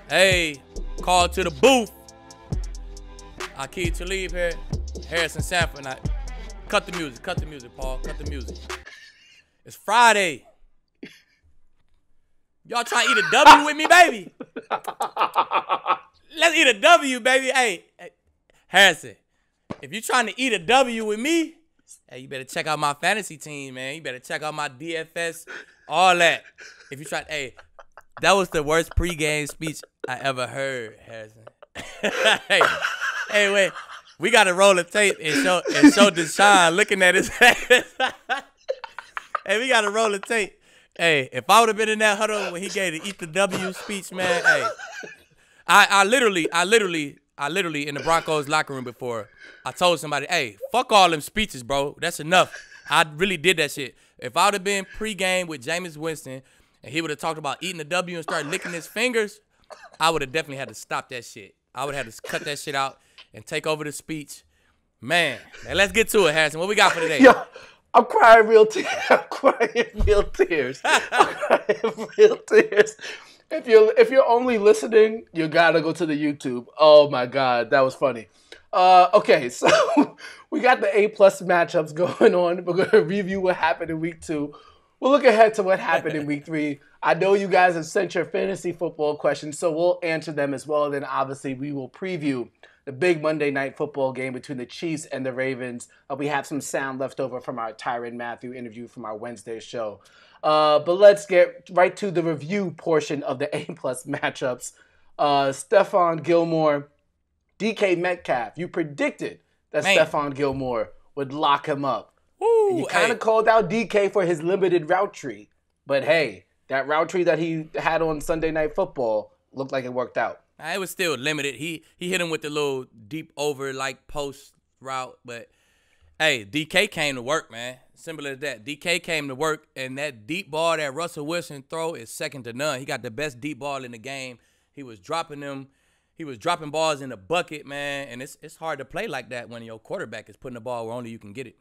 Hey, call to the booth. Aqib to leave here. Harrison Sanford. Now, cut the music, Paul. Cut the music. It's Friday. Y'all trying to eat a W with me, baby? Let's eat a W, baby. Hey, Harrison, if you trying to eat a W with me, hey, you better check out my fantasy team, man. You better check out my DFS, all that. If you try, hey, that was the worst pregame speech I ever heard, Harrison. hey, wait. We got to roll the tape and show Deshaun looking at his face. Hey, we got to roll the tape. Hey, if I would have been in that huddle when he gave the eat the W speech, man, hey. I literally in the Broncos locker room before, I told somebody, hey, fuck all them speeches, bro. That's enough. I really did that shit. If I would have been pregame with Jameis Winston and he would have talked about eating the W and started licking his fingers, I would have definitely had to stop that shit. I would have had to cut that shit out and take over the speech. Man, now let's get to it, Harrison. What we got for today? Yo, I'm crying real tears. I'm crying real tears. I'm crying real tears. If you're only listening, you gotta go to the YouTube. Oh my God, that was funny. Okay, so we got the A+ matchups going on. We're gonna review what happened in week 2. We'll look ahead to what happened in week 3. I know you guys have sent your fantasy football questions, so we'll answer them as well. Then obviously we will preview the big Monday night football game between the Chiefs and the Ravens. We have some sound left over from our Tyrann Mathieu interview from our Wednesday show. But let's get right to the review portion of the A+ matchups. Stephon Gilmore, DK Metcalf. You predicted that Stephon Gilmore would lock him up. Ooh, and you kind of called out DK for his limited route tree. But hey, that route tree that he had on Sunday Night Football looked like it worked out. It was still limited. He hit him with the little deep over like post route, but hey, DK came to work, man. Simple as that. DK came to work, and that deep ball that Russell Wilson throw is second to none. He got the best deep ball in the game. He was dropping them. He was dropping balls in the bucket, man, and it's hard to play like that when your quarterback is putting the ball where only you can get it.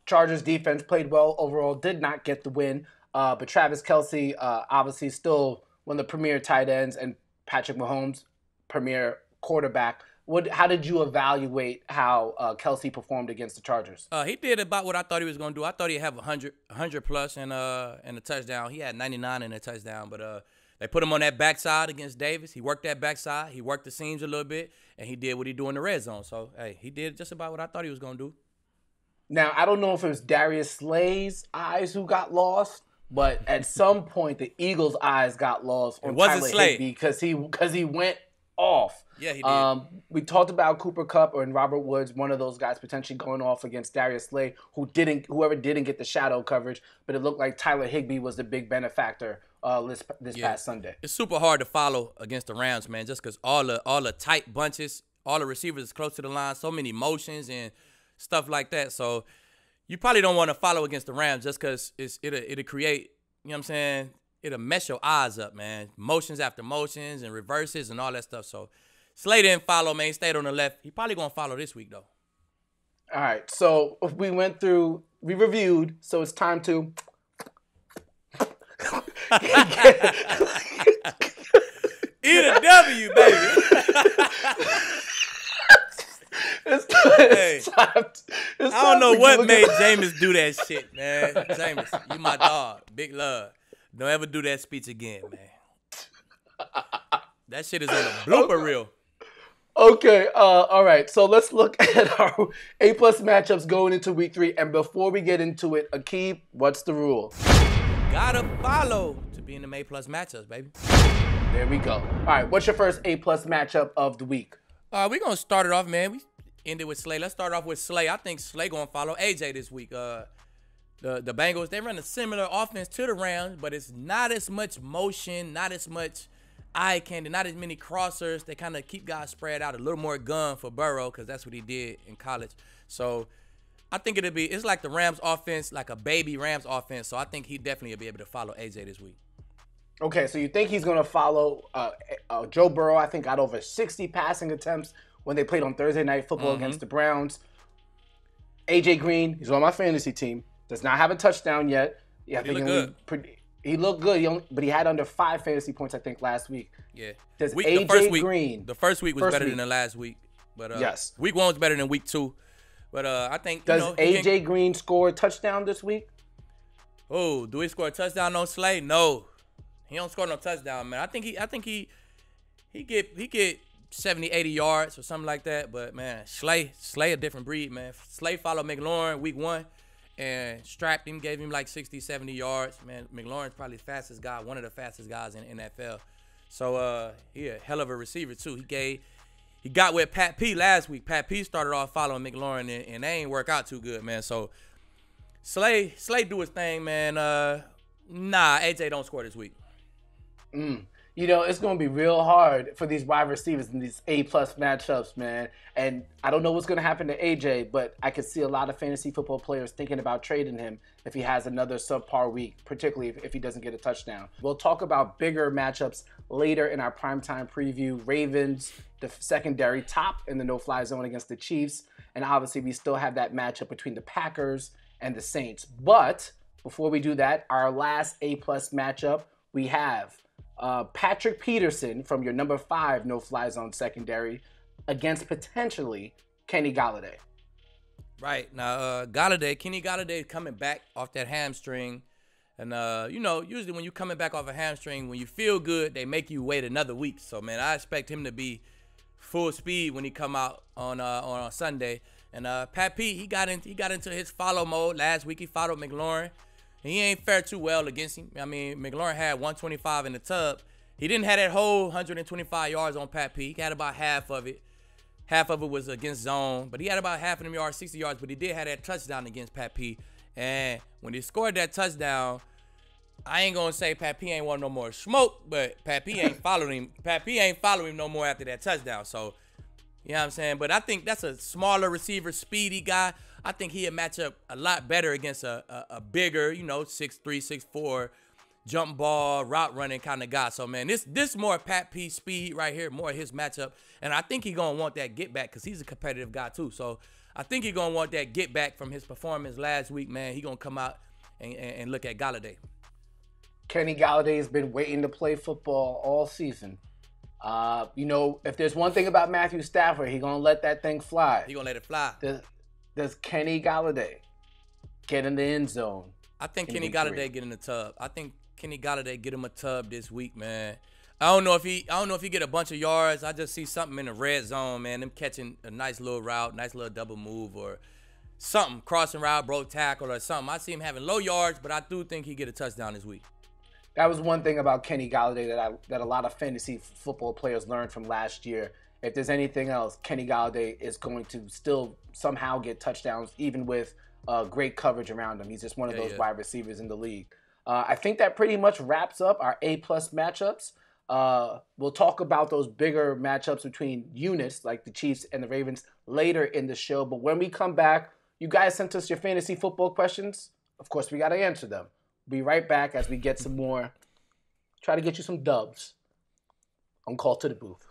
Chargers defense played well overall, did not get the win, but Travis Kelce obviously still one of the premier tight ends, and Patrick Mahomes, premier quarterback. How did you evaluate how Kelce performed against the Chargers? He did about what I thought he was going to do. I thought he'd have 100 plus and a touchdown. He had 99 and a touchdown, but they put him on that backside against Davis. He worked that backside. He worked the seams a little bit, and he did what he do in the red zone. So, hey, he did just about what I thought he was going to do. Now, I don't know if it was Darius Slay's eyes who got lost, but at some point the Eagles' eyes got lost on Tyler Higbee because he went off. Yeah, he did. We talked about Cooper Kupp and Robert Woods, one of those guys potentially going off against Darius Slay, whoever didn't get the shadow coverage, but it looked like Tyler Higbee was the big benefactor this past Sunday. It's super hard to follow against the Rams, man, just because all the tight bunches, all the receivers is close to the line, so many motions and stuff like that. So you probably don't want to follow against the Rams just because it'll create, you know what I'm saying, it'll mess your eyes up, man. Motions after motions and reverses and all that stuff. So Slay didn't follow, man. He stayed on the left. He probably going to follow this week, though. All right. So we reviewed, so it's time to eat a W, baby. I don't know what made Jameis do that shit, man. Jameis, you my dog. Big love. Don't ever do that speech again, man. That shit is on a blooper reel. Okay, all right. So let's look at our A+ matchups going into week 3. And before we get into it, Aqib, what's the rule? Gotta follow to be in the A+ matchups, baby. There we go. All right, what's your first A+ matchup of the week? We're going to start it off, man. We ended with Slay. Let's start off with Slay. I think Slay going to follow AJ this week. The Bengals, they run a similar offense to the Rams, but it's not as much motion, not as much eye candy, not as many crossers. They kind of keep guys spread out, a little more gun for Burrow because that's what he did in college. So I think it's like the Rams offense, like a baby Rams offense. So I think he definitely will be able to follow AJ this week. Okay, so you think he's going to follow Joe Burrow, I think, got over 60 passing attempts when they played on Thursday Night Football against the Browns. AJ Green, he's on my fantasy team, does not have a touchdown yet. Yeah, I think He looked good, but he had under 5 fantasy points, I think, last week. Yeah. Does the first week was better than the last week. But yes. Week 1 was better than week 2. But I think, Does AJ Green score a touchdown this week? Oh, do he score a touchdown on Slay? No. He don't score no touchdown, man. I think he get 70, 80 yards or something like that. But, man, Slay a different breed, man. Slay followed McLaurin week 1 and strapped him, gave him like 60, 70 yards. Man, McLaurin's probably the fastest guy, one of the fastest guys in NFL. So, he a hell of a receiver, too. He got with Pat P last week. Pat P started off following McLaurin, and they ain't work out too good, man. So, Slay do his thing, man. AJ don't score this week. It's going to be real hard for these wide receivers in these A-plus matchups, man. And I don't know what's going to happen to AJ, but I could see a lot of fantasy football players thinking about trading him if he has another subpar week, particularly if he doesn't get a touchdown. We'll talk about bigger matchups later in our primetime preview. Ravens, the secondary, top in the no-fly zone against the Chiefs. And obviously, we still have that matchup between the Packers and the Saints. But before we do that, our last A-plus matchup, we have Patrick Peterson from your number 5 no-fly zone secondary against potentially Kenny Golladay. Right. Now, Kenny Golladay coming back off that hamstring. And, usually when you're coming back off a hamstring, when you feel good, they make you wait another week. So, man, I expect him to be full speed when he come out on Sunday. And Pat P, he got into his follow mode last week. He followed McLaurin. He ain't fared too well against him. I mean, McLaurin had 125 in the tub. He didn't have that whole 125 yards on Pat P. He had about half of it. Half of it was against zone. But he had about half of them yards, 60 yards. But he did have that touchdown against Pat P. And when he scored that touchdown, I ain't going to say Pat P ain't want no more smoke. But Pat P ain't following him. Pat P ain't following him no more after that touchdown. So, you know what I'm saying? But I think that's a smaller receiver, speedy guy. I think he'd match up a lot better against a bigger, 6'3", 6'4", jump ball, route running kind of guy. So, man, this more Pat P speed right here, more his matchup. And I think he's going to want that get back because he's a competitive guy too. So, I think he's going to want that get back from his performance last week, man. He's going to come out and look at Golladay. Kenny Golladay has been waiting to play football all season. If there's one thing about Matthew Stafford, he's going to let that thing fly. He's going to let it fly. Does Kenny Golladay get in the end zone? I think Kenny Golladay get in the tub. I think Kenny Golladay get him a tub this week, man. I don't know if he get a bunch of yards. I just see something in the red zone, man. Them catching a nice little route, nice little double move or something, crossing route, broke tackle or something. I see him having low yards, but I do think he get a touchdown this week. That was one thing about Kenny Golladay that a lot of fantasy football players learned from last year. If there's anything else, Kenny Golladay is going to still somehow get touchdowns, even with great coverage around him. He's just one of those wide receivers in the league. I think that pretty much wraps up our A-plus matchups. We'll talk about those bigger matchups between units, like the Chiefs and the Ravens, later in the show. But when we come back, you guys sent us your fantasy football questions. Of course, we got to answer them. We'll be right back as we get some more. Try to get you some dubs on Call to the Booth.